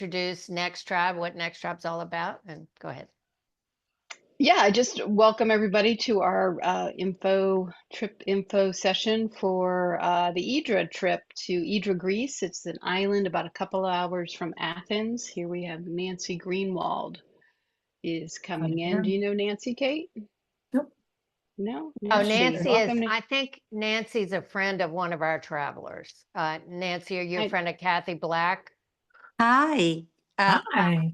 introduce Next Tribe, what Next Tribe's all about, and go ahead. Yeah, I just welcome everybody to our trip info session for the Hydra trip to Hydra, Greece. It's an island about a couple of hours from Athens. Here we have Nancy Greenwald is coming in. Do you know Nancy, Kate? Nope. No? Oh, Nancy is, Welcome. I think Nancy's a friend of one of our travelers. Nancy, are you a friend of Kathy Black? Hi. Hi.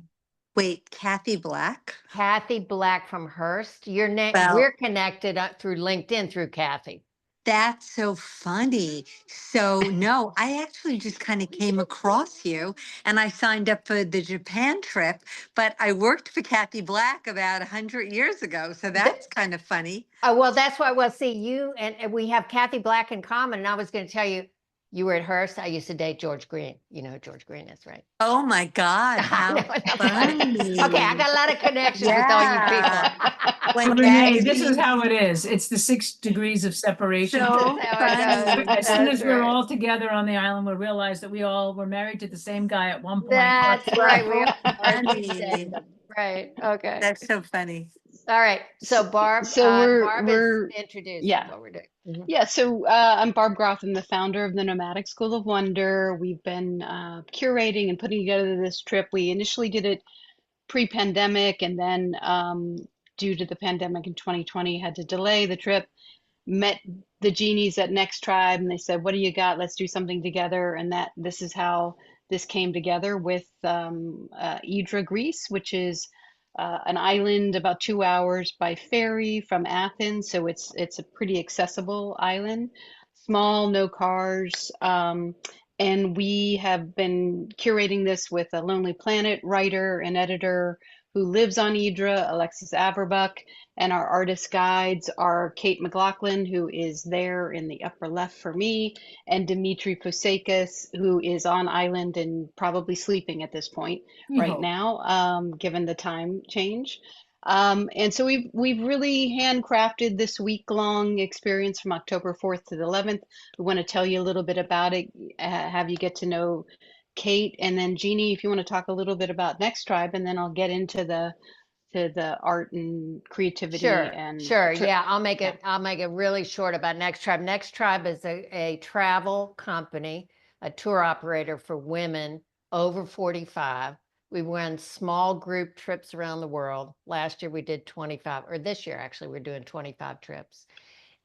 Wait, Kathy Black? Kathy Black from Hearst. Your name, Well- we're connected through LinkedIn through Kathy. That's so funny. So, no, I actually just kind of came across you and I signed up for the Japan trip, but I worked for Kathy Black about 100 years ago. So that's kind of funny. Oh, well, that's why we'll see you. And we have Kathy Black in common. And I was going to tell you, you were at Hearst. I used to date George Green. You know who George Green is, right? Oh my God. How No, funny. Okay, I got a lot of connections with all you people. When Renee, this Kathy- is how it is. It's the 6 degrees of separation. So That's how it funny. goes. As soon as That's we're right. all together on the island, we realize that we all were married to the same guy at one point. That's right. We are Funny. right. Okay. That's so funny. All right. So Barb, Barb is introducing yeah. what we're doing. Mhm. Yeah, so I'm Barb Groth. I'm the founder of the Nomadic School of Wonder. We've been curating and putting together this trip. We initially did it pre-pandemic, and then due to the pandemic in 2020, had to delay the trip. Met the genies at Next Tribe, and they said, "What do you got? Let's do something together." And this is how this came together with Hydra, Greece, which is an island about 2 hours by ferry from Athens. So it's a pretty accessible island, small, no cars. And we have been curating this with a Lonely Planet writer and editor who lives on Hydra, Alexis Averbuck, and our artist guides are Kate McLaughlin, who is there in the upper left for me, and Dimitri Fousakis, who is on island and probably sleeping at this point right now, given the time change. And so we've really handcrafted this week-long experience from October 4th to the 11th. We want to tell you a little bit about it, have you get to know Kate, and then Jeannie, if you want to talk a little bit about Next Tribe, and then I'll get into the art and creativity. Sure. Yeah, I'll make it really short about Next Tribe. Next Tribe is a travel company, a tour operator for women over 45. We run small group trips around the world. Last year we did 25, or this year actually we're doing 25 trips.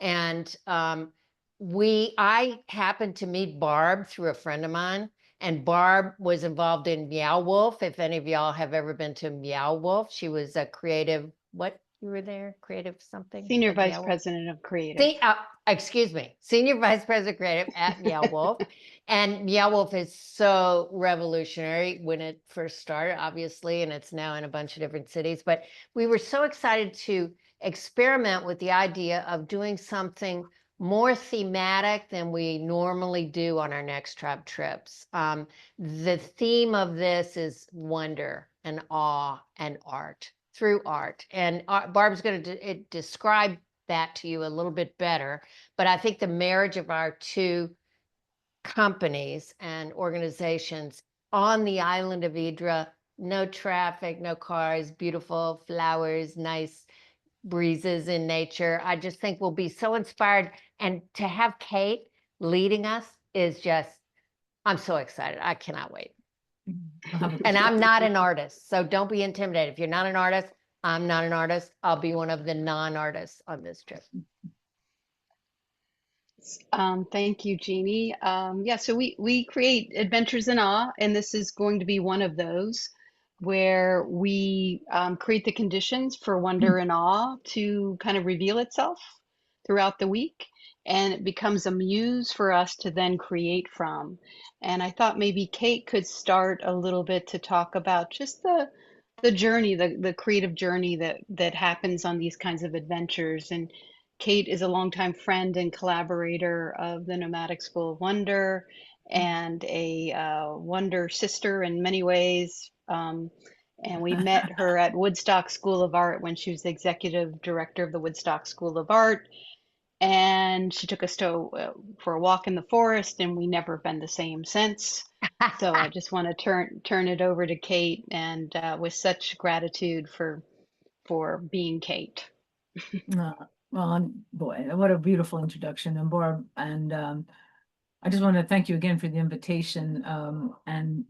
And I happened to meet Barb through a friend of mine. And Barb was involved in Meow Wolf. If any of y'all have ever been to Meow Wolf, she was a creative, you were there? Creative something? Senior Vice President of Creative. Excuse me, Senior Vice President Creative at Meow Wolf. And Meow Wolf is so revolutionary when it first started, obviously, and it's now in a bunch of different cities. But we were so excited to experiment with the idea of doing something more thematic than we normally do on our Next Tribe trips. The theme of this is wonder and awe and art, through art. And Barb's going to describe that to you a little bit better. But I think the marriage of our two companies and organizations on the island of Hydra, no traffic, no cars, beautiful flowers, nice breezes in nature. I just think we'll be so inspired. And to have Kate leading us is just, I'm so excited. I cannot wait. And I'm not an artist, so don't be intimidated. If you're not an artist, I'm not an artist. I'll be one of the non-artists on this trip. Thank you, Jeannie. Yeah, so we create adventures in awe, and this is going to be one of those where we create the conditions for wonder and awe to kind of reveal itself throughout the week, and it becomes a muse for us to then create from. And I thought maybe Kate could start a little bit to talk about just the journey, the creative journey that happens on these kinds of adventures. And Kate is a longtime friend and collaborator of the Nomadic School of Wonder, and a Wonder sister in many ways. And we met her at Woodstock School of Art when she was the executive director of the Woodstock School of Art. and she took us to for a walk in the forest, and we never been the same since. So I just want to turn it over to Kate, and with such gratitude for being Kate. Well, boy, what a beautiful introduction, and Barb, and I just want to thank you again for the invitation. And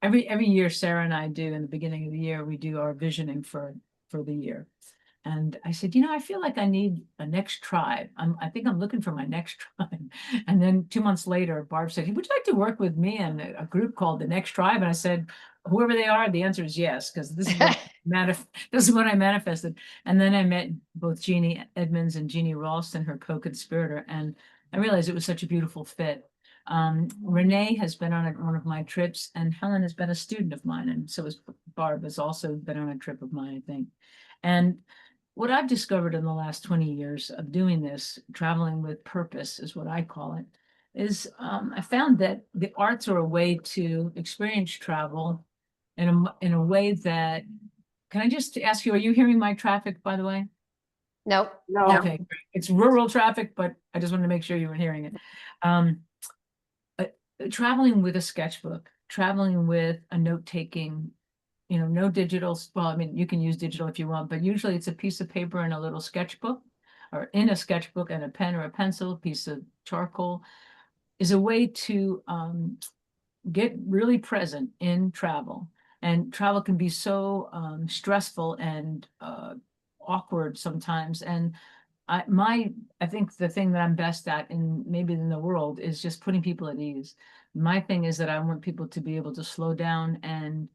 every year, Sarah and I do in the beginning of the year, we do our visioning for the year. And I said, I feel like I need a next tribe. I think I'm looking for my next tribe. And then 2 months later, Barb said, would you like to work with me and a group called the Next Tribe? And I said, whoever they are, the answer is yes, because this is what this is what I manifested. And then I met both Jeannie Edmonds and Jeannie Ralston, her co-conspirator, and I realized it was such a beautiful fit. Renee has been on one of my trips, and Helen has been a student of mine, and so has Barb has also been on a trip of mine, I think. And what I've discovered in the last 20 years of doing this, traveling with purpose is what I call it, is I found that the arts are a way to experience travel in a way that, can I just ask you, are you hearing my traffic, by the way? Nope. Okay, great. It's rural traffic, but I just wanted to make sure you were hearing it. Traveling with a sketchbook, traveling with a note-taking, no digital. Well, I mean, you can use digital if you want, but usually it's a piece of paper and a little sketchbook, or in a sketchbook and a pen or a pencil, a piece of charcoal, is a way to get really present in travel. And travel can be so stressful and awkward sometimes. And I think the thing that I'm best at maybe in the world is just putting people at ease. My thing is that I want people to be able to slow down and,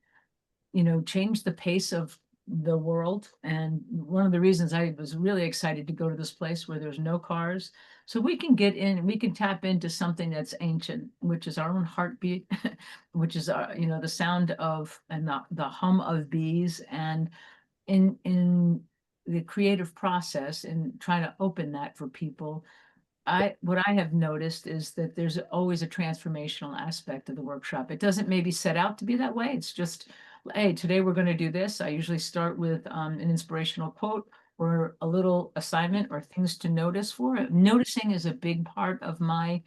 change the pace of the world. And one of the reasons I was really excited to go to this place where there's no cars, so we can get in, we can tap into something that's ancient, which is our own heartbeat, which is the sound of and the hum of bees, and in the creative process and trying to open that for people. What I have noticed is that there's always a transformational aspect of the workshop. It doesn't maybe set out to be that way. It's just, hey, today we're going to do this. I usually start with an inspirational quote or a little assignment or things to notice for it. Noticing is a big part of my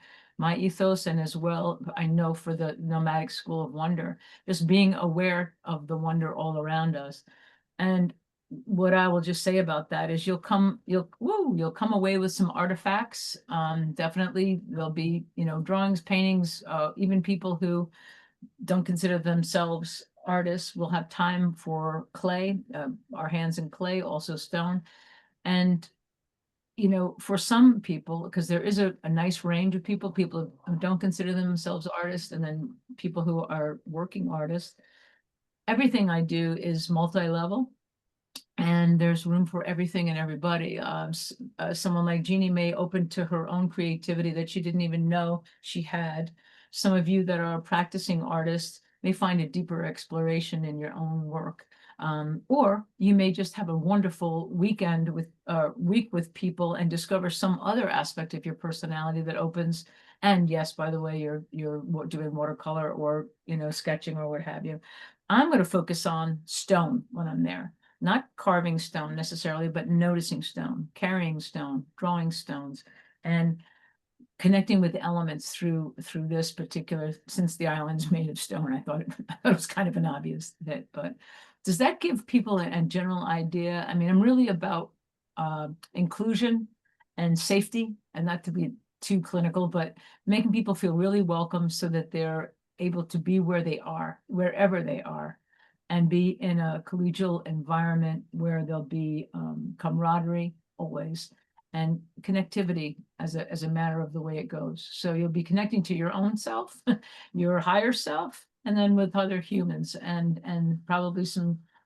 ethos, and as well, I know for the Nomadic School of Wonder, just being aware of the wonder all around us. And what I will just say about that is you'll come away with some artifacts. Definitely there'll be, drawings, paintings, even people who don't consider themselves artists will have time for clay, our hands in clay, also stone. And, for some people, because there is a nice range of people who don't consider themselves artists, and then people who are working artists, everything I do is multi-level. And there's room for everything and everybody. Someone like Jeannie may open to her own creativity that she didn't even know she had. Some of you that are practicing artists may find a deeper exploration in your own work. Or you may just have a wonderful week with people and discover some other aspect of your personality that opens. And yes, by the way, you're doing watercolor or, sketching or what have you. I'm going to focus on stone when I'm there. Not carving stone necessarily, but noticing stone, carrying stone, drawing stones, and connecting with elements through this particular, since the island's made of stone. I thought it was kind of an obvious fit, but does that give people a general idea? I mean, I'm really about inclusion and safety, and not to be too clinical, but making people feel really welcome so that they're able to be where they are, wherever they are, and be in a collegial environment where there'll be camaraderie always, and connectivity as a matter of the way it goes. So you'll be connecting to your own self, your higher self, and then with other humans, and probably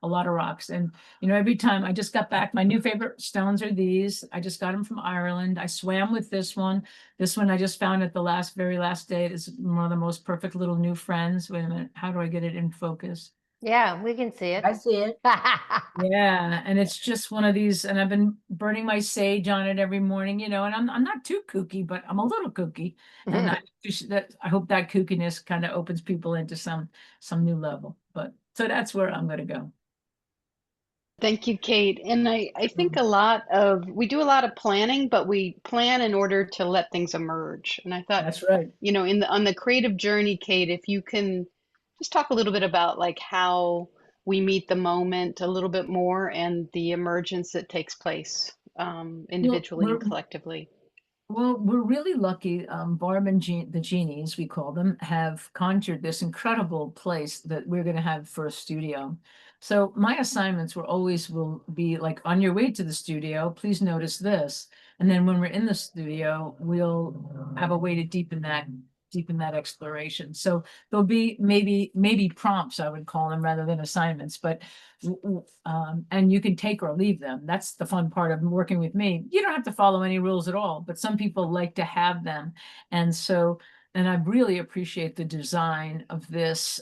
a lot of rocks. And every time I just got back, my new favorite stones are these. I just got them from Ireland. I swam with this one. This one I just found at the very last day. It's one of the most perfect little new friends. Wait a minute, how do I get it in focus? Yeah, we can see it. I see it. Yeah, and it's just one of these, and I've been burning my sage on it every morning, and I'm not too kooky, but I'm a little kooky, and I hope that kookiness kind of opens people into some new level. But so that's where I'm going to go. Thank you, Kate. And I think we do a lot of planning, but we plan in order to let things emerge. And I thought, That's right. on the creative journey, Kate, if you can just talk a little bit about like how we meet the moment a little bit more and the emergence that takes place Well, individually and collectively. we're really lucky. Barb and the genies, we call them, have conjured this incredible place that we're going to have for a studio. So my assignments will be like, on your way to the studio, please notice this. And then when we're in the studio, we'll have a way to deepen that exploration. So there'll be maybe prompts, I would call them, rather than assignments, but and you can take or leave them. That's the fun part of working with me. You don't have to follow any rules at all, but some people like to have them. And I really appreciate the design of this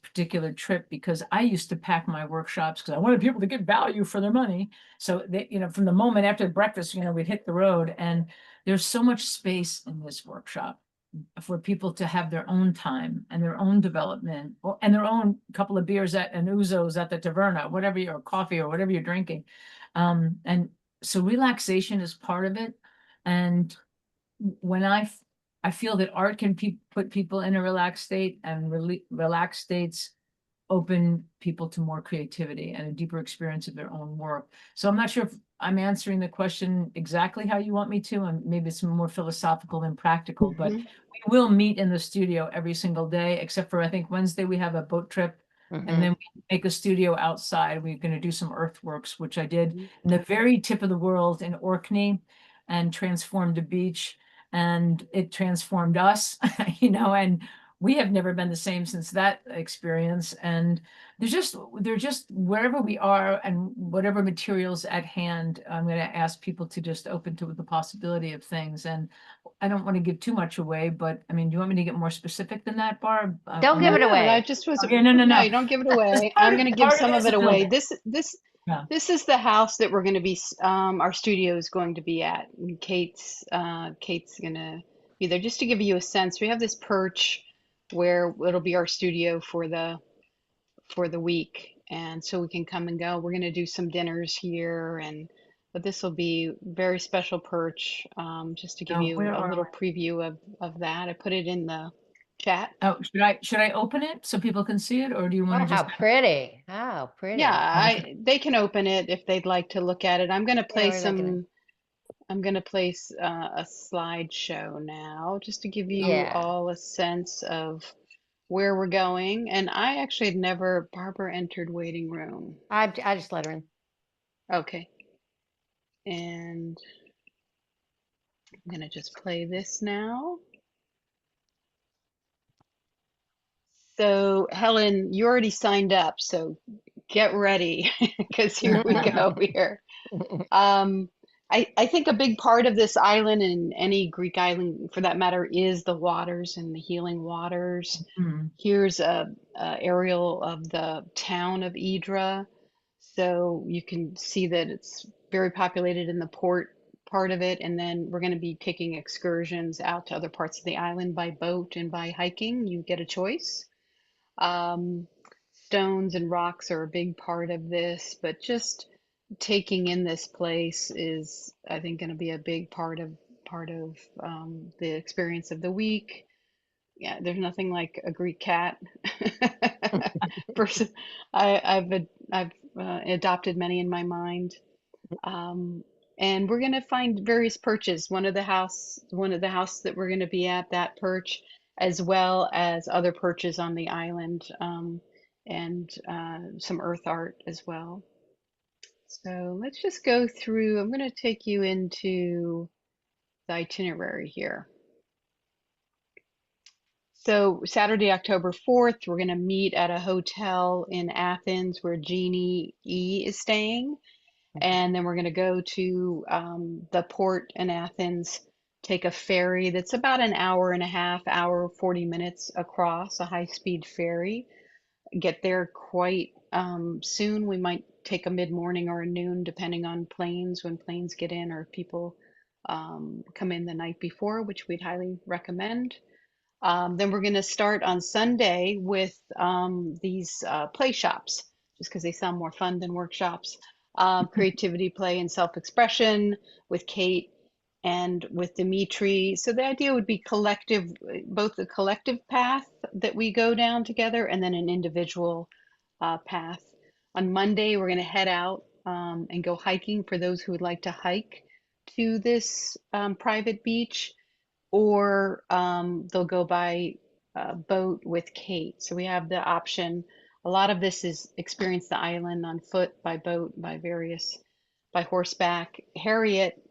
particular trip, because I used to pack my workshops because I wanted people to get value for their money. So they, from the moment after breakfast, we'd hit the road, and there's so much space in this workshop for people to have their own time and their own development, and their own couple of beers and ouzos at the taverna, or coffee or whatever you're drinking. And so relaxation is part of it. And when I feel that art can put people in a relaxed state, and relaxed states open people to more creativity and a deeper experience of their own work. So I'm not sure if I'm answering the question exactly how you want me to, and maybe it's more philosophical than practical, but we will meet in the studio every single day, except for, I think, Wednesday we have a boat trip. And then we make a studio outside. We're going to do some earthworks, which I did in the very tip of the world in Orkney, and transformed a beach, and it transformed us, and we have never been the same since that experience. And they're just wherever we are and whatever materials at hand, I'm going to ask people to just open to the possibility of things. And I don't want to give too much away, but I mean, do you want me to get more specific than that, Barb? Don't give it No, I away. just was, Okay, no. no, you don't give it away. I'm going to give some of it away. Yeah. This is the house that we're going to be, our studio is going to be at. And Kate's going to be there. Just to give you a sense, we have this perch where it'll be our studio for the week, and so we can come and go. We're going to do some dinners here, but this will be very special perch. Just to give you a little preview of that. I put it in the chat. Oh, should I open it so people can see it, or do you want to How just? pretty. How pretty. Yeah, they can open it if they'd like to look at it. I'm going to play we're I'm going to place a slideshow now, just to give you Yeah. all a sense of where we're going. And I actually had never, Barbara entered waiting room. I just let her in. Okay. And I'm going to just play this now. So Helen, you already signed up, so get ready, because here we go here. I think a big part of this island, and any Greek island for that matter, is the waters and the healing waters. Here's a aerial of the town of Hydra. So you can see that it's very populated in the port part of it. And then we're going to be taking excursions out to other parts of the island by boat and by hiking. You get a choice. Stones and rocks are a big part of this, but just taking in this place is, I think, going to be a big part of the experience of the week. Yeah, there's nothing like a Greek cat. Person, I've adopted many in my mind, and we're going to find various perches. One of the house that we're going to be at, that perch, as well as other perches on the island, and some earth art as well. So let's just go through. I'm going to take you into the itinerary here. So Saturday, October 4th, we're going to meet at a hotel in Athens where Jeannie E is staying. And then we're going to go to the port in Athens, take a ferry that's about an hour and a half, 40 minutes across, a high-speed ferry. Get there quite soon. We might take a mid-morning or a noon, depending on planes, when planes get in, or people come in the night before, which we'd highly recommend. Then we're going to start on Sunday with these play shops. just because they sound more fun than workshops. Creativity, play, and self-expression with Kate and with Dimitri. So the idea would be collective, both the collective path that we go down together and then an individual path. On Monday, we're going to head out and go hiking for those who would like to hike to this private beach, or they'll go by boat with Kate. So we have the option. A lot of this is experience the island on foot, by boat, by horseback. Harriet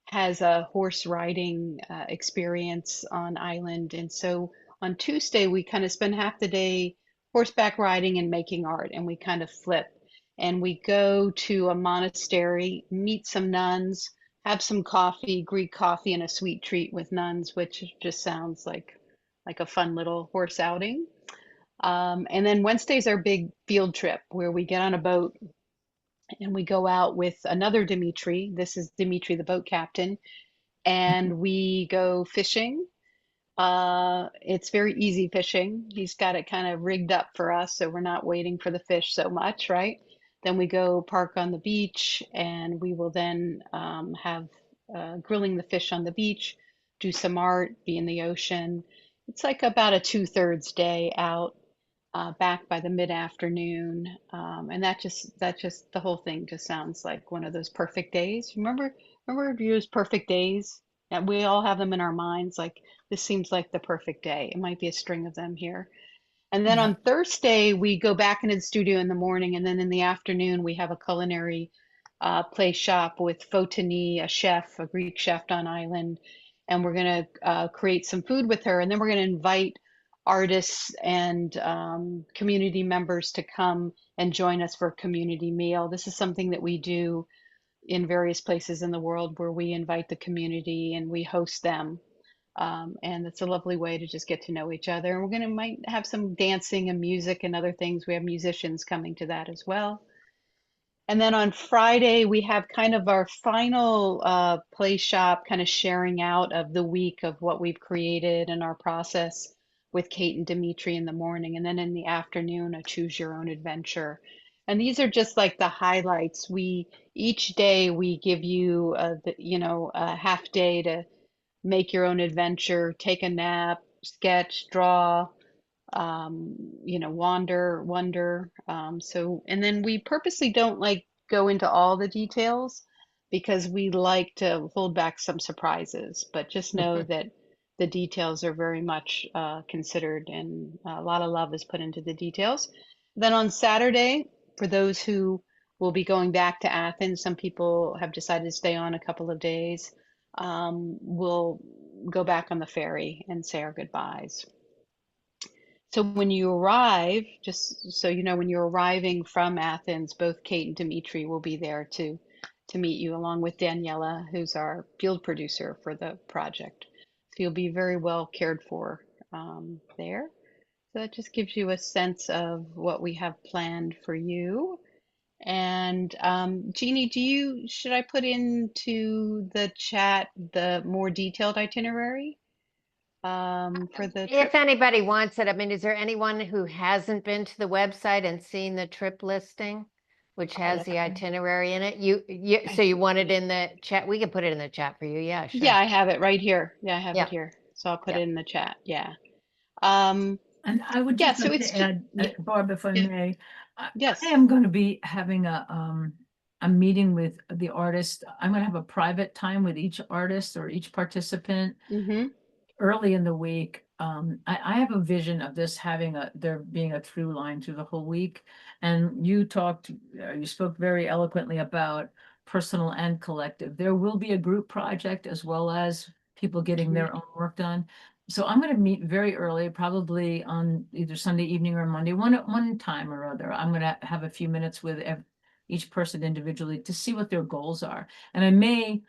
has a horse riding experience on island. And so on Tuesday, we kind of spend half the day horseback riding and making art, and we kind of flip. And we go to a monastery, meet some nuns, have some coffee, Greek coffee, and a sweet treat with nuns, which just sounds like a fun little horse outing. And then Wednesday's our big field trip where we get on a boat and we go out with another Dimitri. This is Dimitri, the boat captain, and we go fishing. It's very easy fishing. He's got it kind of rigged up for us, so we're not waiting for the fish so much, right? Then we go park on the beach, and we will then have grilling the fish on the beach, do some art, be in the ocean. It's like about a 2/3 day out, back by the mid-afternoon, and that just the whole thing just sounds like one of those perfect days. Remember View's perfect days? And we all have them in our minds. Like, this seems like the perfect day. It might be a string of them here. And then Yeah. on Thursday, we go back into the studio in the morning, and then in the afternoon, we have a culinary play shop with Fotini, a chef, a Greek chef on island, and we're going to create some food with her, and then we're going to invite artists and community members to come and join us for a community meal. This is something that we do in various places in the world, where we invite the community and we host them. And it's a lovely way to just get to know each other. And might have some dancing and music and other things. We have musicians coming to that as well. And then on Friday, we have kind of our final play shop, kind of sharing out of the week of what we've created and our process with Kate and Dimitri in the morning. And then in the afternoon, a choose your own adventure. And these are just like the highlights. Each day we give you a half day to make your own adventure, take a nap, sketch, draw, wander, wonder. And then we purposely don't like go into all the details because we like to hold back some surprises, but just know that the details are very much considered, and a lot of love is put into the details. Then on Saturday, for those who will be going back to Athens, some people have decided to stay on a couple of days. We'll go back on the ferry and say our goodbyes. So when you arrive, just so you know, when you're arriving from Athens, both Kate and Dimitri will be there to meet you, along with Daniela, who's our field producer for the project. So you'll be very well cared for there. So that just gives you a sense of what we have planned for you. And Jeannie, should I put into the chat the more detailed itinerary for the trip? If anybody wants it, I mean, is there anyone who hasn't been to the website and seen the trip listing, which has the itinerary in it? So you want it in the chat? We can put it in the chat for you. Yeah, sure. Yeah, I have it right here. Yeah, I have Yeah. it here. So I'll put Yeah. it in the chat. Yeah. And I would Yeah, just so like it's to add, Barb, if I yeah. may, Yes. I am going to be having a meeting with the artist. I'm going to have a private time with each artist or each participant Mm-hmm. early in the week. I have a vision of this there being a through line through the whole week. And you spoke very eloquently about personal and collective. There will be a group project as well as people getting their own work done. So I'm going to meet very early, probably on either Sunday evening or Monday, one time or other. I'm going to have a few minutes with each person individually to see what their goals are. And I may,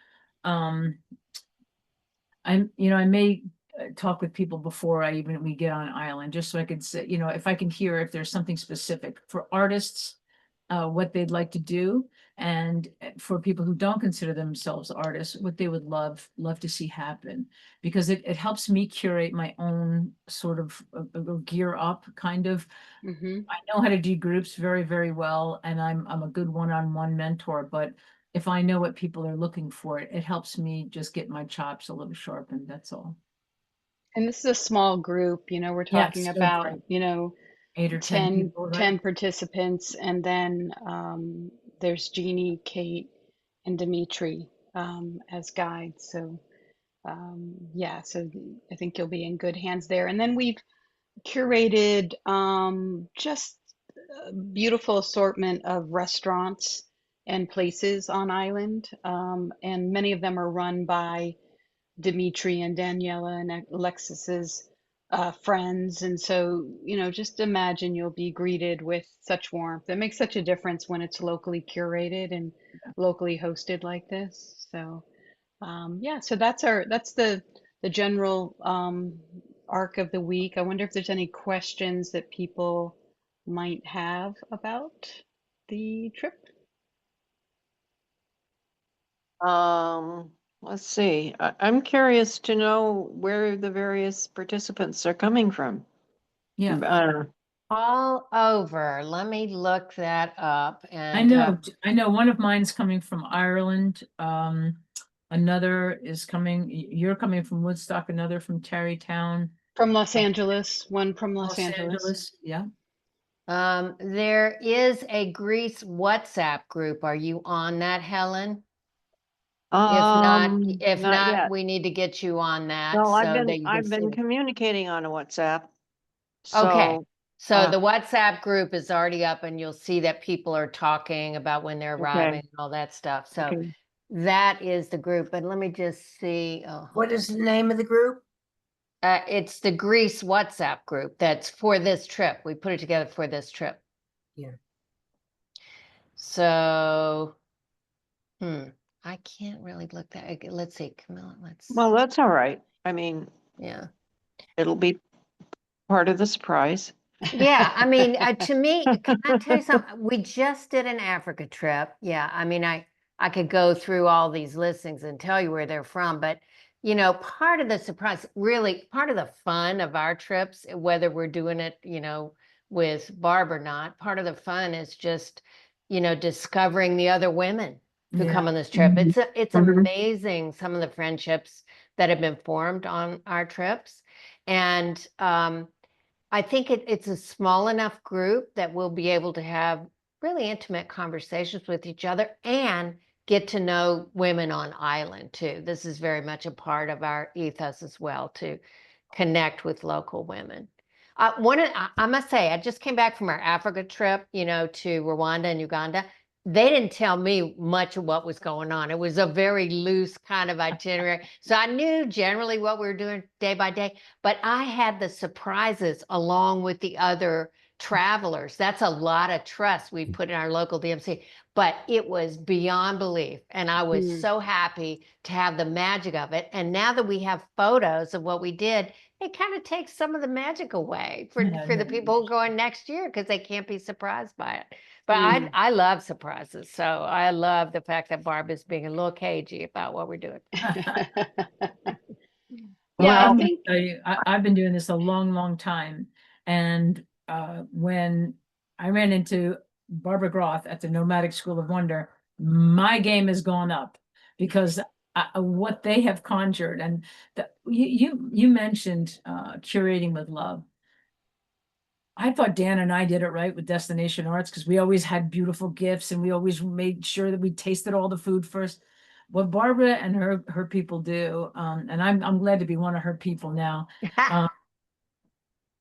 I may talk with people before we get on an island, just so I could say, if I can hear if there's something specific for artists. what they'd like to do. And for people who don't consider themselves artists, what they would love to see happen, because it helps me curate my own sort of gear up kind of. Hmm. I know how to do groups very, very well, and I'm a good one-on-one mentor, but if I know what people are looking for, it helps me just get my chops a little sharpened, that's all. And this is a small group, we're Yeah, talking it's so about, great. 8 or 10 10, people, 10 right? participants, and then there's Jeannie, Kate, and Dimitri as guides. So yeah, so I think you'll be in good hands there. And then we've curated just a beautiful assortment of restaurants and places on island, and many of them are run by Dimitri and Daniela and Alexis's friends. And so, just imagine you'll be greeted with such warmth. It makes such a difference when it's locally curated and locally hosted like this. So, yeah, so that's the general arc of the week. I wonder if there's any questions that people might have about the trip. Let's see. I'm curious to know where the various participants are coming from. Yeah, All over. Let me look that up. I And know one of mine's coming from Ireland. Another is coming, you're coming from Woodstock, another from Tarrytown, From Los Angeles, one from Los Los Angeles. Angeles, yeah. there is a Greece WhatsApp group. Are you on that, Helen? If not not, yet. we need to get you on that No, so that you can I've see. been communicating on a WhatsApp. Okay, So, so the WhatsApp group is already up and you'll see that people are talking about when they're arriving and all that stuff. So okay. that is the group, but let me just see. Oh, What is the name of the group? it's the Greece WhatsApp group that's for this trip. We put it together for this trip. Yeah. So, I can't really look that. Let's see, Camilla, Well, that's all right. I mean, yeah. it'll be part of the surprise. Yeah, I mean, to me, can I tell you something? We just did an Africa trip. Yeah, I mean, I could go through all these listings and tell you where they're from, but part of the surprise, really, part of the fun of our trips, whether we're doing it, with Barb or not, part of the fun is just, discovering the other women who come Yeah. on this trip. Mhm. It's Mhm. amazing some of the friendships that have been formed on our trips, and I think it's a small enough group that we'll be able to have really intimate conversations with each other and get to know women on island too. This is very much a part of our ethos as well, to connect with local women. I must say, I just came back from our Africa trip, to Rwanda and Uganda. They didn't tell me much of what was going on. It was a very loose kind of itinerary. So I knew generally what we were doing day by day, but I had the surprises along with the other travelers. That's a lot of trust we put in our local DMC, but it was beyond belief. And I was so happy to have the magic of it. And now that we have photos of what we did, it kind of takes some of the magic away for the people going next year because they can't be surprised by it. But I love surprises. So I love the fact that Barb is being a little cagey about what we're doing. Well, Yeah, I I'm think gonna tell you, I've been doing this a long, long time. And when I ran into Barbara Groth at the Nomadic School of Wonder, my game has gone up because what they have conjured, and you mentioned curating with love. I thought Dan and I did it right with Destination Arts because we always had beautiful gifts and we always made sure that we tasted all the food first. What Barbara and her people do, and I'm glad to be one of her people now.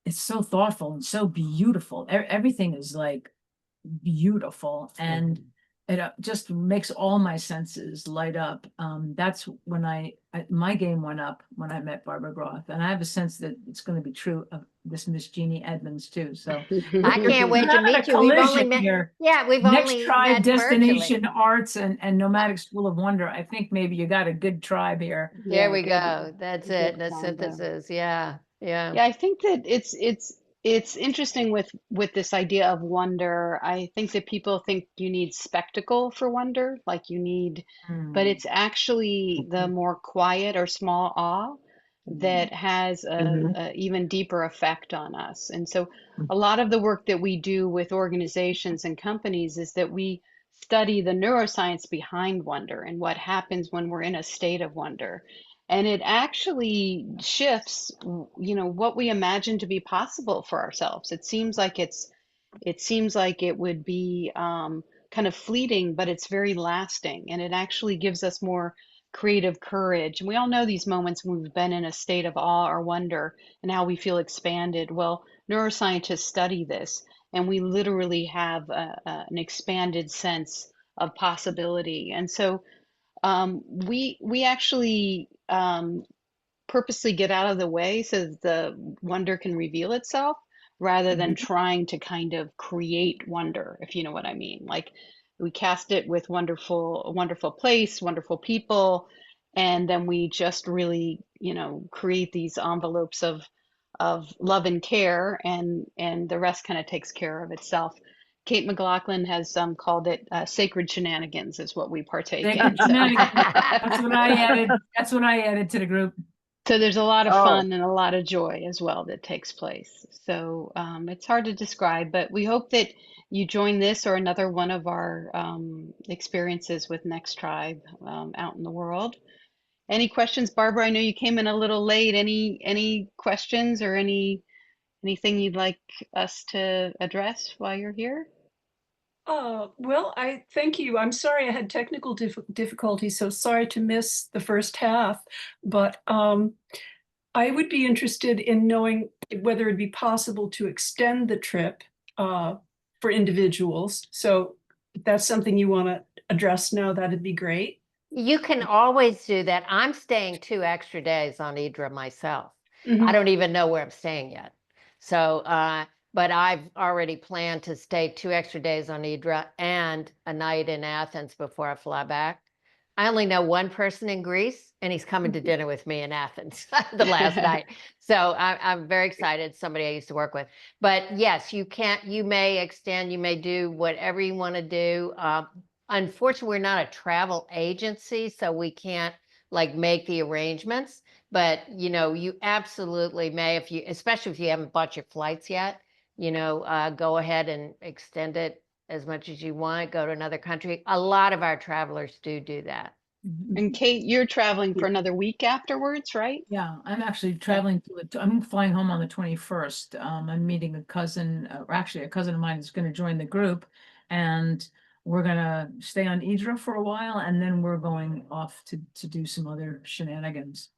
It's so thoughtful and so beautiful. Everything is like beautiful, and it just makes all my senses light up. That's when my game went up when I met Barbara Groth, and I have a sense that it's going to be true of this Miss Jeannie Edmonds too. So I can't wait to meet you. We've only met, we've Next only tribe, met Destination virtually. Arts and Nomadic School of Wonder. I think maybe you got a good tribe here. There yeah, we good, go. That's good it. The combo. synthesis. Yeah. Yeah. Yeah, I think that it's It's interesting with this idea of wonder. I think that people think you need spectacle for wonder, like you need, but it's actually the more quiet or small awe that has Mhm. a even deeper effect on us. And so a lot of the work that we do with organizations and companies is that we study the neuroscience behind wonder and what happens when we're in a state of wonder. And it actually shifts, what we imagine to be possible for ourselves. It seems like it would be kind of fleeting, but it's very lasting, and it actually gives us more creative courage. And we all know these moments when we've been in a state of awe or wonder and how we feel expanded. Well, neuroscientists study this, and we literally have an expanded sense of possibility. And so we actually purposely get out of the way so that the wonder can reveal itself rather than trying to kind of create wonder, if you know what I mean. Like we cast it with a wonderful place, wonderful people, and then we just really, create these envelopes of love and care, and the rest kind of takes care of itself. Kate McLaughlin has called it sacred shenanigans is what we partake in. Sacred shenanigans. That's what I added. That's what I added to the group. So there's a lot of Oh. fun and a lot of joy as well that takes place. So it's hard to describe, but we hope that you join this or another one of our experiences with Next Tribe out in the world. Any questions, Barbara? I know you came in a little late. Any questions or anything you'd like us to address while you're here? Well, I thank you. I'm sorry I had technical difficulties, so sorry to miss the first half. But I would be interested in knowing whether it'd be possible to extend the trip for individuals. So if that's something you want to address now, that'd be great. You can always do that. I'm staying 2 extra days on Hydra myself. I Mhm. don't even know where I'm staying yet. So, but I've already planned to stay 2 extra days on Hydra and a night in Athens before I fly back. I only know one person in Greece, and he's coming to dinner with me in Athens the last night. So I'm very excited. Somebody I used to work with. But yes, you may extend, you may do whatever you want to do. Unfortunately, we're not a travel agency, so we can't like make the arrangements. But you absolutely may, especially if you haven't bought your flights yet, go ahead and extend it as much as you want, go to another country. A lot of our travelers do that. And Kate, you're traveling for another week afterwards, right? Yeah, I'm actually traveling I'm flying home on the 21st. I'm meeting a cousin, or actually a cousin of mine is going to join the group, and we're gonna stay on Hydra for a while, and then we're going off to do some other shenanigans.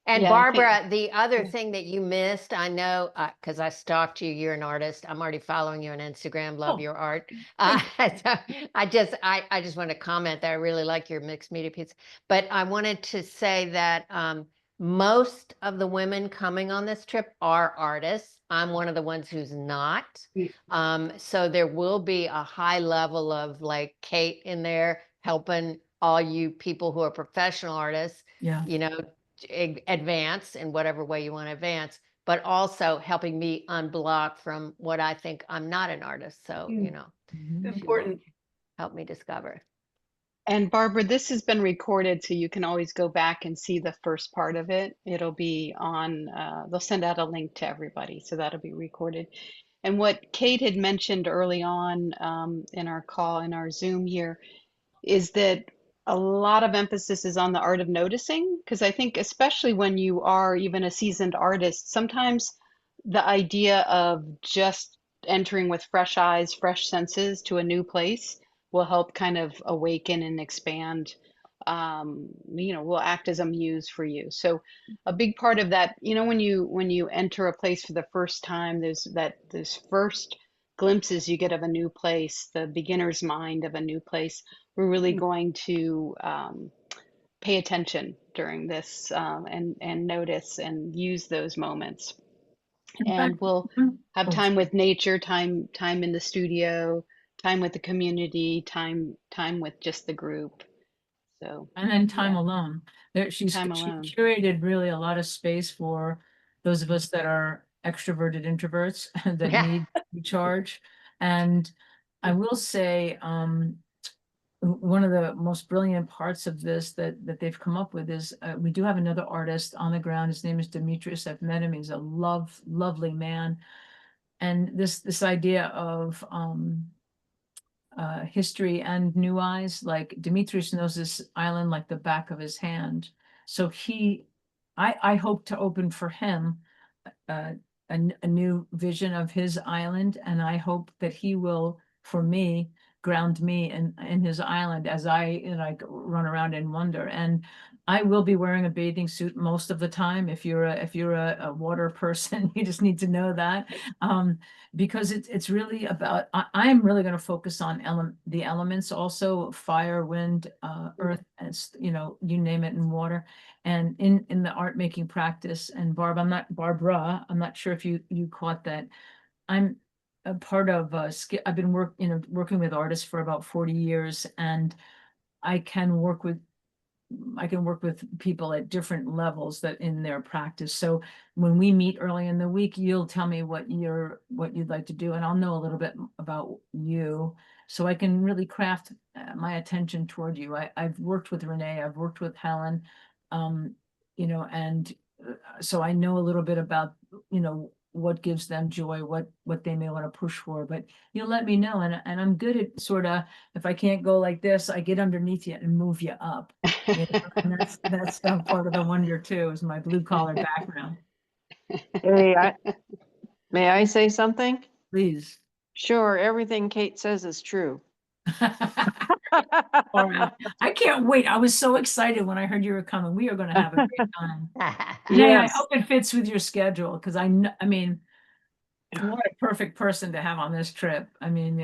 And Yeah, I think. Barbara, the other thing that you missed, I know, because I stalked you, you're an artist. I'm already following you on Instagram, love Oh, your art. So I just want to comment that I really like your mixed media piece. But I wanted to say that most of the women coming on this trip are artists. I'm one of the ones who's not. So there will be a high level of like Kate in there helping all you people who are professional artists, yeah. Advance in whatever way you want to advance, but also helping me unblock from what I think I'm not an artist. So, Mm. Mhm. she will Important. help me discover. And Barbara, this has been recorded, so you can always go back and see the first part of it. It'll be on, they'll send out a link to everybody, so that'll be recorded. And what Kate had mentioned early on in our call, in our Zoom here, is that a lot of emphasis is on the art of noticing, because I think especially when you are even a seasoned artist, sometimes the idea of just entering with fresh eyes, fresh senses to a new place will help kind of awaken and expand. Will act as a muse for you. So a big part of that, when you enter a place for the first time, there's first glimpses you get of a new place, the beginner's mind of a new place. We're really going to pay attention during this and notice and use those moments. In And fact, we'll have oh, time with nature, time in the studio, time with the community, time with just the group. So and then time yeah, alone. She time alone. curated really a lot of space for those of us that are extroverted introverts that Yeah. need recharge. And I will say, one of the most brilliant parts of this that they've come up with is we do have another artist on the ground. His name is Demetrius. I've met him. He's a lovely man. And this idea of history and new eyes, like Demetrius knows this island like the back of his hand. So I hope to open for him a new vision of his island, and I hope that he will, for me, ground me in his island as I run around and wonder. And I will be wearing a bathing suit most of the time. If you're a water person, you just need to know that, because it's really about, I'm really going to focus on the elements, also fire, wind, earth, and you name it, and water. And in the art making practice, and Barbara, I'm not sure if you caught that. I'm a part of I've been working with artists for about 40 years, and I can work with people at different levels that in their practice. So when we meet early in the week, you'll tell me what you'd like to do, and I'll know a little bit about you, so I can really craft my attention toward you. I've worked with Renee, I've worked with Helen, and so I know a little bit about, what gives them joy, what they may want to push for, but you'll let me know. And I'm good at sort of, if I can't go like this, I get underneath you and move you up. And that's part of the wonder too, is my blue collar background. Hey, may I say something? Please. Sure, everything Kate says is true. All right. I can't wait. I was so excited when I heard you were coming. We are going to have a great time. Renee, I Yes. hope it fits with your schedule, because I mean, what a perfect person to have on this trip. I mean,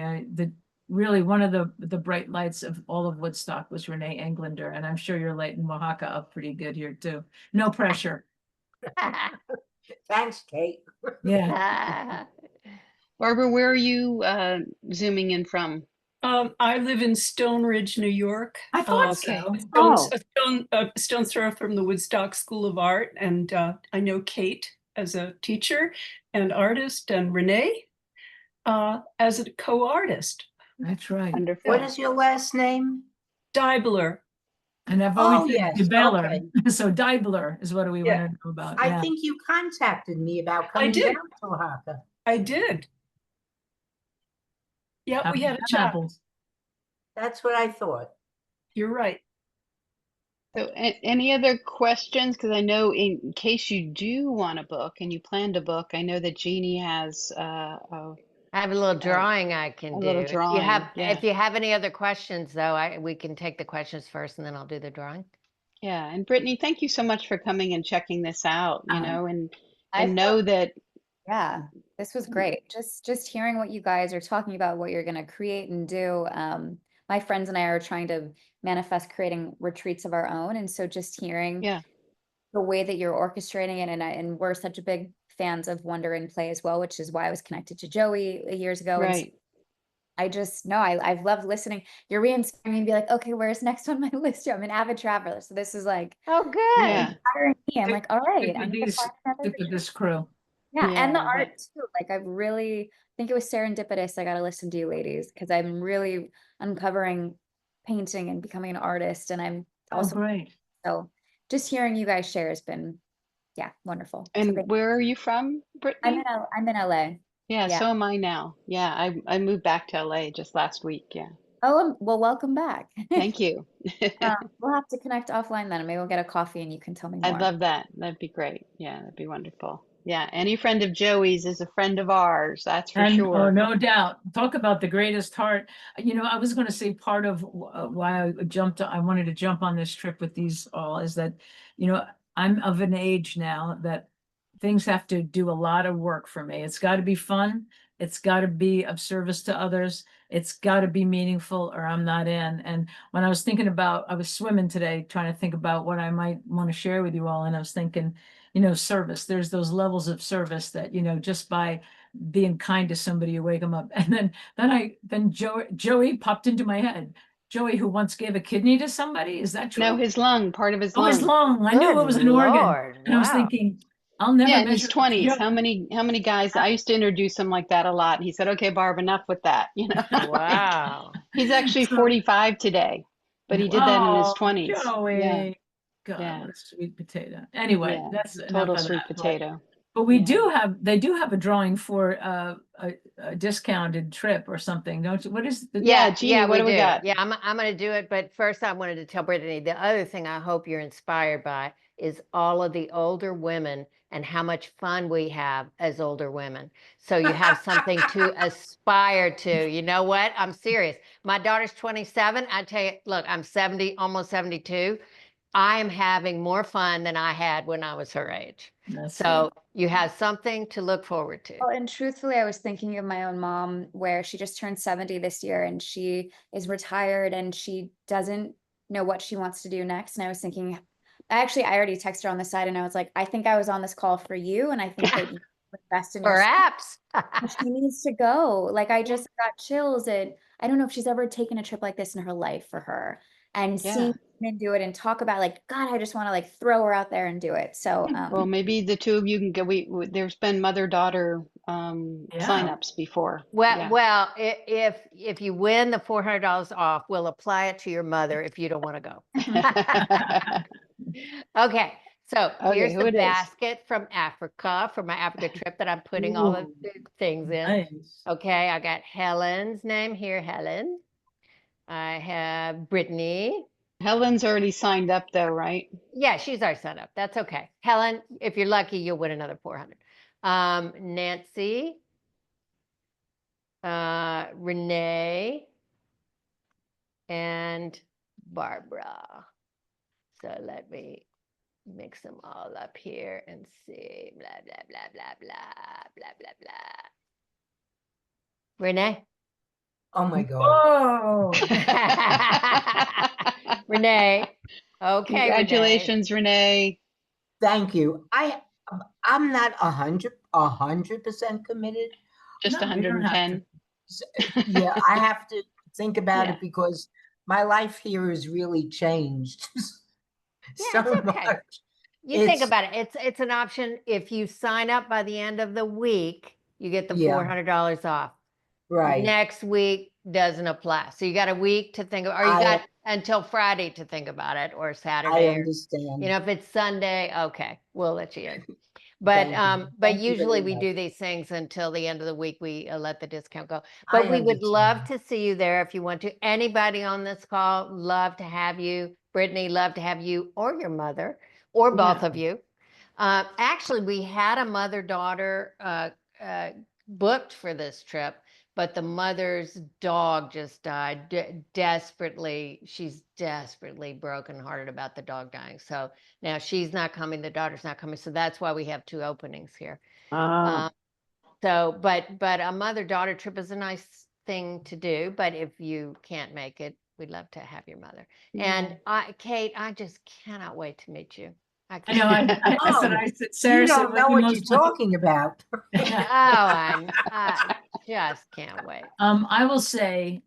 really one of the bright lights of all of Woodstock was Renee Englander, and I'm sure you're lighting Oaxaca up pretty good here too. No pressure. Thanks, Kate. Yeah. Barbara, where are you zooming in from? I live in Stone Ridge, New York. I thought Okay. so. A stone's throw from the Woodstock School of Art, and I know Kate as a teacher and artist, and Renee as a co-artist. That's right. Wonderful. What is your last name? Dibler. And I've always Oh, said yes, Debeller. okay. So Dibler is what we Yeah. want to know about. I Yeah. think you contacted me about coming did. down to Oaxaca. I did. Yeah, we had a chat. Apples. That's what I thought. You're right. So any other questions? Because I know in case you do want to book and you plan to book, I know that Jeannie has I have a little drawing I can a do. little If drawing, yeah. if you have any other questions though, we can take the questions first and then I'll do the drawing. Yeah, and Brittany, thank you so much for coming and checking this out, and I know that Yeah, this was great. Just hearing what you guys are talking about, what you're going to create and do. My friends and I are trying to manifest creating retreats of our own, and so just hearing yeah, the way that you're orchestrating it, and we're such a big fans of Wonder and Play as well, which is why I was connected to Joey years ago. And so right. I just know I've loved listening. You're re-inspiring me to be like, okay, where's next on my list? I'm an avid traveler, so this is like Oh, good. Yeah, inspiring me. I'm like, all right, Stick I with need to find another stick with this crew. Yeah, and the Yeah, art too. Like I really think it was serendipitous. I got to listen to you ladies because I'm really uncovering painting and becoming an artist. And I'm Oh, also, great. so just hearing you guys share has been, yeah, wonderful. So and thank- where are you from, Brittany? I'm in LA. Yeah, yeah. so am I now. Yeah, I moved back to LA just last week. Yeah, Oh, well, welcome back. thank you. We'll have to connect offline then. Maybe we'll get a coffee and you can tell me more. I'd love that. That'd be great. Yeah, that'd be wonderful. Yeah, any friend of Joey's is a friend of ours. That's for And sure. no doubt, talk about the greatest heart. I was going to say part of why I wanted to jump on this trip with these all is that, I'm of an age now that things have to do a lot of work for me. It's got to be fun. It's got to be of service to others. It's got to be meaningful or I'm not in. And when I was thinking about, I was swimming today, trying to think about what I might want to share with you all. And I was thinking, service, there's those levels of service that, just by being kind to somebody, you wake them up. And then Joey popped into my head. Joey, who once gave a kidney to somebody, is that true? No, his lung, part of his Oh, lung. his lung. I knew it Good was an organ. Lord, And I was wow. thinking, I'll never Yeah, in his measure up to 20s. you. How many guys? I used to introduce him like that a lot. He said, "Okay, Barb, enough with that." You know. Wow. He's actually So, 45 today, but he did that in his oh, 20s. Yeah, Joey. God, yeah, what a sweet potato. Anyway, yeah. that's enough Total of sweet that. But potato. we Yeah. they do have a drawing for a discounted trip or something, don't you? What is the, Yeah, Jeannie, what we do we do. got? Yeah, I'm going to do it. But first, I wanted to tell Brittany the other thing I hope you're inspired by is all of the older women and how much fun we have as older women. So you have something to aspire to. You know what? I'm serious. My daughter's 27. I tell you, look, I'm 70, almost 72. I am having more fun than I had when I was her age. that's So you have something to look forward to. Well, and truthfully, I was thinking of my own mom, where she just turned 70 this year and she is retired and she doesn't know what she wants to do next. And I was thinking, I already texted her on the side and I was like, I think I was on this call for you. And I think that you invest in yourself. Perhaps. She needs to go. Like, I just got chills. And I don't know if she's ever taken a trip like this in her life for her. And Yeah. seeing women do it and talk about, like, God, I just want to like throw her out there and do it. So, Well, maybe the two of you can go. There's been mother-daughter Yeah. signups before. Well, Yeah. well, if you win the $400 off, we'll apply it to your mother if you don't want to go. Okay, so Okay, here's who the it is? basket from Africa, for my Africa trip that I'm putting all the things in. nice. Okay, I got Helen's name here, Helen. I have Brittany. Helen's already signed up though, right? Yeah, she's our setup. That's okay. Helen, if you're lucky, you'll win another 400. Nancy, Renee, and Barbara. So let me mix them all up here and see. Blah, blah, blah, blah, blah, blah, blah, blah. Renee? Oh my God. Whoa. Renee. Okay, Congratulations, Renee. Thank you. I'm not 100% committed. Just No, you don't have 110. Yeah, I have to think about Yeah. it because my life here has really changed Yeah, so it's okay. much. You think It's- about it. It's an option. If you sign up by the end of the week, you get the Yeah. $400 off. Right. Next week doesn't apply. So you got a week to think of, or you I- got until Friday to think about it, or I Saturday, or, understand. you know, if it's Sunday, okay, we'll let you in. But Thank you. but Thank you usually very we do much. these things until the end of the week. We let the discount go. I But we would love understand. to see you there if you want to. Anybody on this call, love to have you. Brittany, love to have you or your mother or both Yeah. of you. Actually, we had a mother-daughter booked for this trip, but the mother's dog just died. Desperately, she's desperately brokenhearted about the dog dying. So now she's not coming, the daughter's not coming. So that's why we have two openings here. Ah, So, but a mother-daughter trip is a nice thing to do. But if you can't make it, we'd love to have your mother. And Kate, I just cannot wait to meet you. I know. I said, Sarah You said, don't know the what you're most wonderful-" talking about. Oh, I just can't wait. I will say,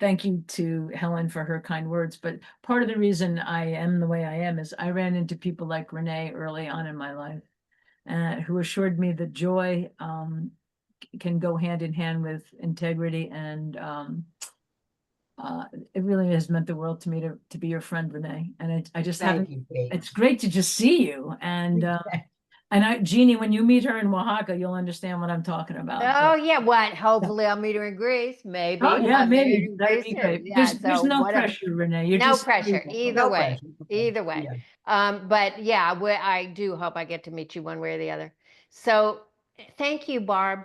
thank you to Helen for her kind words, but part of the reason I am the way I am is I ran into people like Renee early on in my life, who assured me that joy can go hand in hand with integrity, and it really has meant the world to me to be your friend, Renee. And I just haven't. Thank you, Kate. It's great to just see you, and Jeannie, when you meet her in Oaxaca, you'll understand what I'm talking about. Oh yeah, what? Hopefully I'll meet her in Greece. Maybe. Oh yeah, I'll meet her maybe in that'd Greece be too. great. Yeah, There's so no whatever. pressure, Renee. You're No just pressure. Either No way. pressure. Either way. Yeah. But yeah, I do hope I get to meet you one way or the other. So thank you, Barb.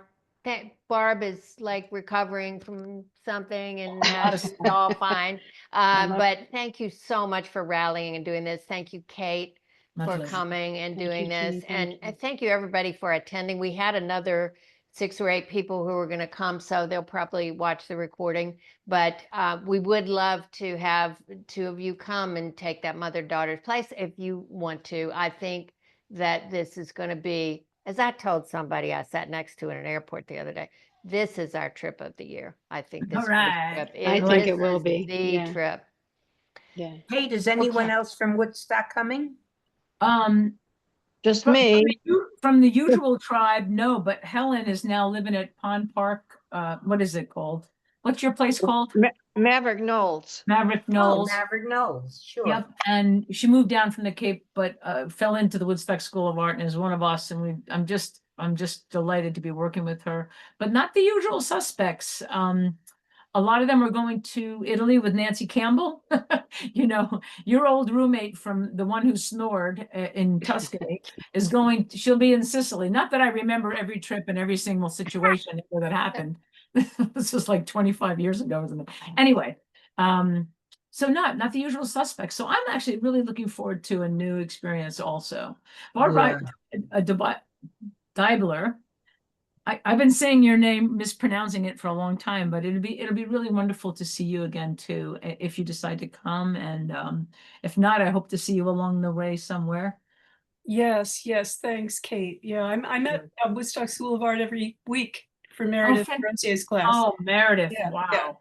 Barb is like recovering from something and now she's all fine. But thank you so much for rallying and doing this. Thank you, Kate, My for pleasure. coming and Thank doing you, this. Jeannie. Thank And thank you everybody for attending. We had another 6 or 8 people who were going to come, so they'll probably watch the recording. But we would love to have 2 of you come and take that mother-daughter's place if you want to. I think that this is going to be, as I told somebody I sat next to in an airport the other day, this is our trip of the year. I think this All right. trip I is, think this it will is be. the Yeah. trip. Yeah. Kate, is anyone Okay. else from Woodstock coming? Just me. From the usual tribe, no, but Helen is now living at Pond Park. What is it called? What's your place called? Maverick Knolls. Maverick Oh, Knolls. Maverick Knolls, sure. Yep, and she moved down from the Cape, but fell into the Woodstock School of Art and is one of us. And I'm just delighted to be working with her, but not the usual suspects. A lot of them are going to Italy with Nancy Campbell. You know, your old roommate from the one who snored in Tuscany is going. She'll be in Sicily. Not that I remember every trip and every single situation that happened. This was like 25 years ago, isn't it? Anyway. So not the usual suspects. So I'm actually really looking forward to a new experience also. Barbara Deibler, I've been saying your name, mispronouncing it for a long time, but it'll be really wonderful to see you again too, if you decide to come. And if not, I hope to see you along the way somewhere. Yes, yes, thanks, Kate. Yeah, I'm at Woodstock School of Art every week for Meredith Francier's class. Oh, Meredith, Yeah, wow. yeah.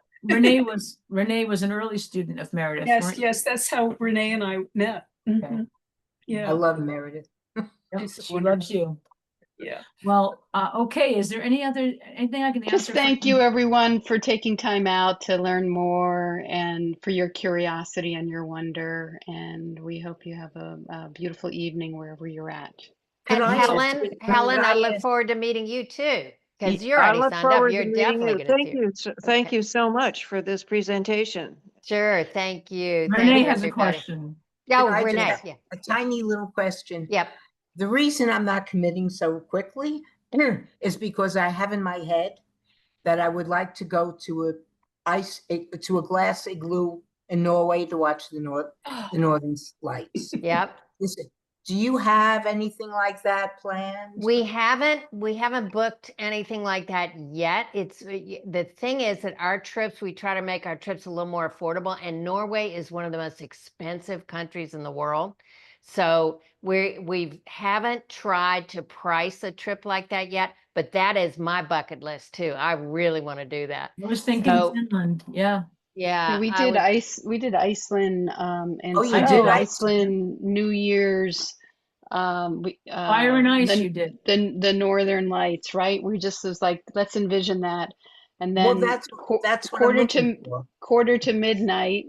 Renee was an early student of Meredith. Yes, yes, that's how Renee and I met. Okay. Yeah. I love Meredith. Yep, She's she loves you. Yeah. Well, okay. Is there anything I can Just answer? thank you, everyone, for taking time out to learn more and for your curiosity and your wonder. And we hope you have a beautiful evening wherever you're at. Could And I Helen, ask- I look forward to meeting you too, because you're I already look signed up. forward to You're meeting definitely you. going Thank to you. Thank Okay. you so much for this presentation. Sure. Thank you. Thank Renee you, has a everybody. question. Yeah, Could I Renee. just- Yeah. A tiny little question. Yep. The reason I'm not committing so quickly is because I have in my head that I would like to go to a glass igloo in Norway to watch the Northern Lights. Yep. Listen, do you have anything like that planned? We haven't booked anything like that yet. It's the thing is that we try to make our trips a little more affordable, and Norway is one of the most expensive countries in the world. So we haven't tried to price a trip like that yet, but that is my bucket list too. I really want to do that. I was thinking So, Finland. Yeah. yeah, we I did would- we did Iceland and Oh, you so did Iceland New Year's Fire and Ice you did. the Northern Lights, right? We just was like, let's envision that. And Well, then that's what I'm quarter looking for. quarter to midnight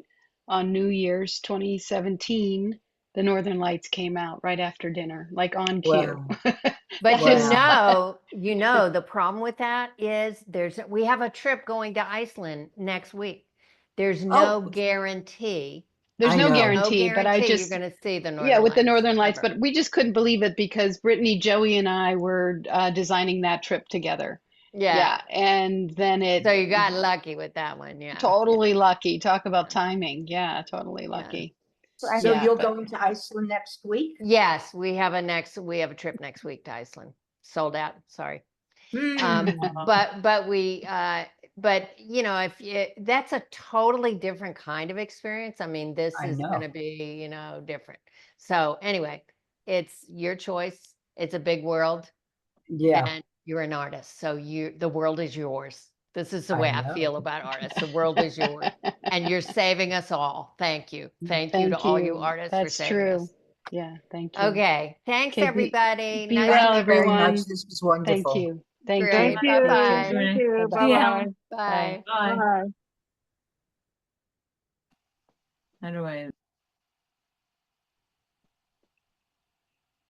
on New Year's 2017, the Northern Lights came out right after dinner, like on cue. Wow. But Wow. you know, the problem with that is we have a trip going to Iceland next week. There's no Oh. guarantee. There's I no know. guarantee, but I you're just going to see the Northern yeah, with the Lights Northern Lights, ever. but we just couldn't believe it because Brittany, Joey, and I were designing that trip together. Yeah. And then So you got lucky with that one. Yeah. totally lucky. Talk about timing. Yeah, totally Yeah. lucky. So Yeah, you're but- going to Iceland next week? Yes, we have a trip next week to Iceland. Sold out. Sorry. But you know, that's a totally different kind of experience. I mean, this I is know. going to be, different. So anyway, it's your choice. It's a big world. Yeah. And you're an artist. So the world is yours. This is the I way I know. feel about artists. The world is yours. And you're saving us all. Thank you. Thank you to all you artists for That's saving true. us. Yeah, thank you. Okay. Thanks, Okay, everybody. be Nice well, to meet you. Very everyone. much. This was wonderful. Thank you. Thank Great. you. Thank you. Bye-bye. Thank you. Bye-bye. See you, Bye-bye. Helen. Bye. Bye. Bye. How do I?